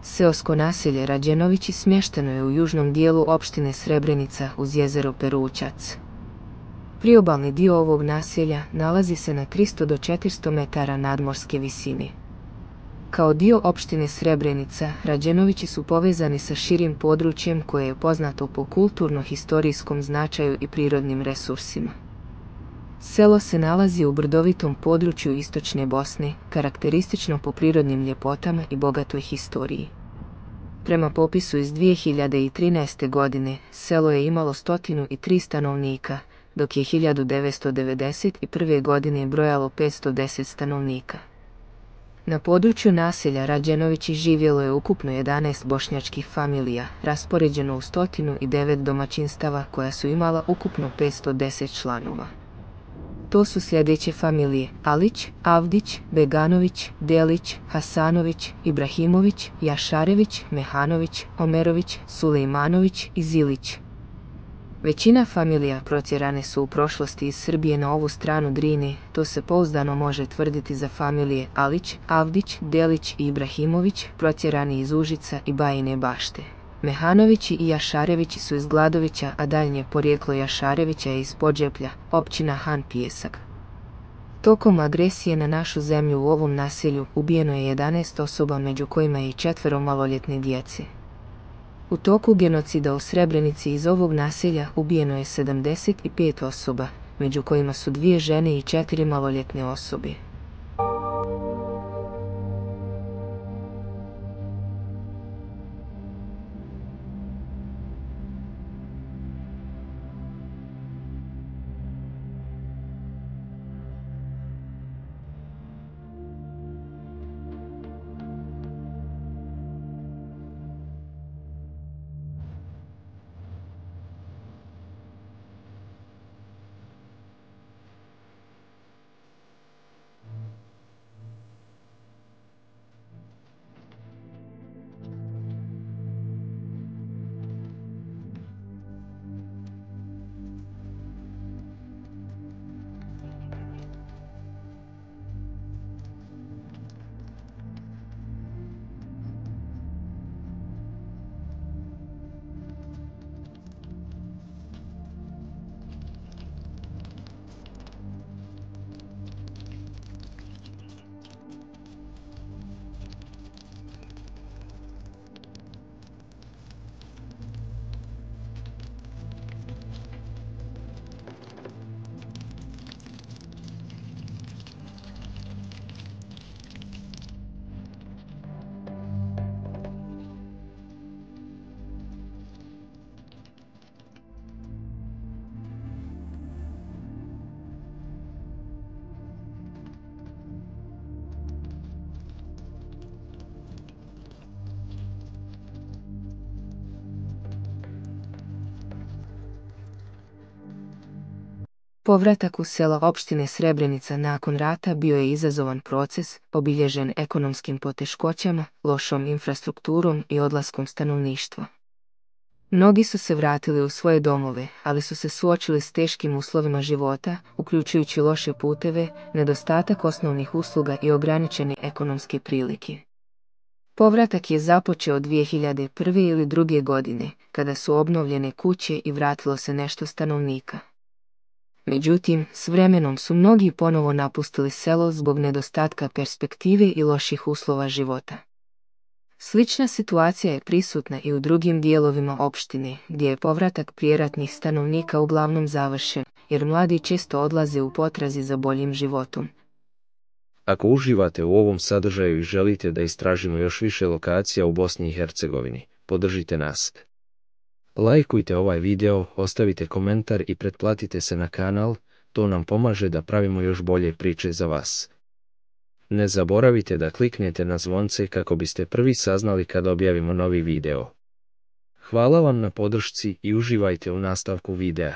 Seosko naselje Rađenovići smješteno je u južnom dijelu opštine Srebrenica uz jezero Perućac. Priobalni dio ovog naselja nalazi se na 300 do 400 metara nadmorske visine. Kao dio opštine Srebrenica, Rađenovići su povezani sa širim područjem koje je poznato po kulturno-historijskom značaju i prirodnim resursima. Selo se nalazi u brdovitom području istočne Bosne, karakteristično po prirodnim ljepotama i bogatoj historiji. Prema popisu iz 2013. godine, selo je imalo 103 stanovnika, dok je 1991. godine brojalo 510 stanovnika. Na području naselja Rađenovići živjelo je ukupno 11 bošnjačkih familija, raspoređeno u 109 domaćinstava koja su imala ukupno 510 članova. To su sljedeće familije: Alić, Avdić, Beganović, Delić, Hasanović, Ibrahimović, Jašarević, Mehanović, Omerović, Sulejmanović i Zilić. Većina familija protjerane su u prošlosti iz Srbije na ovu stranu Drine, to se pouzdano može tvrditi za familije Alić, Avdić, Delić i Ibrahimović, protjerani iz Užica i Bajine Bašte. Mehanovići i Jašarevići su iz Gladovića, a daljnje porijeklo Jašarevića je iz Podžeplja, opština Han Pijesak. Tokom agresije na našu zemlju u ovom naselju ubijeno je 11 osoba, među kojima je i 4 maloljetne djece. U toku genocida u Srebrenici iz ovog naselja ubijeno je 75 osoba, među kojima su 2 žene i 4 maloljetne osobe. Povratak u selo opštine Srebrenica nakon rata bio je izazovan proces, obilježen ekonomskim poteškoćama, lošom infrastrukturom i odlaskom stanovništva. Mnogi su se vratili u svoje domove, ali su se suočili s teškim uslovima života, uključujući loše puteve, nedostatak osnovnih usluga i ograničene ekonomske prilike. Povratak je započeo 2001. ili 2002. godine, kada su obnovljene kuće i vratilo se nešto stanovnika. Međutim, s vremenom su mnogi ponovo napustili selo zbog nedostatka perspektive i loših uslova života. Slična situacija je prisutna i u drugim dijelovima opštine, gdje je povratak prijeratnih stanovnika uglavnom završen, jer mladi često odlaze u potrazi za boljim životom. Ako uživate u ovom sadržaju i želite da istražimo još više lokacija u Bosni i Hercegovini, podržite nas. Lajkujte ovaj video, ostavite komentar i pretplatite se na kanal, to nam pomaže da pravimo još bolje priče za vas. Ne zaboravite da kliknete na zvonce kako biste prvi saznali kad objavimo novi video. Hvala vam na podršci i uživajte u nastavku videa.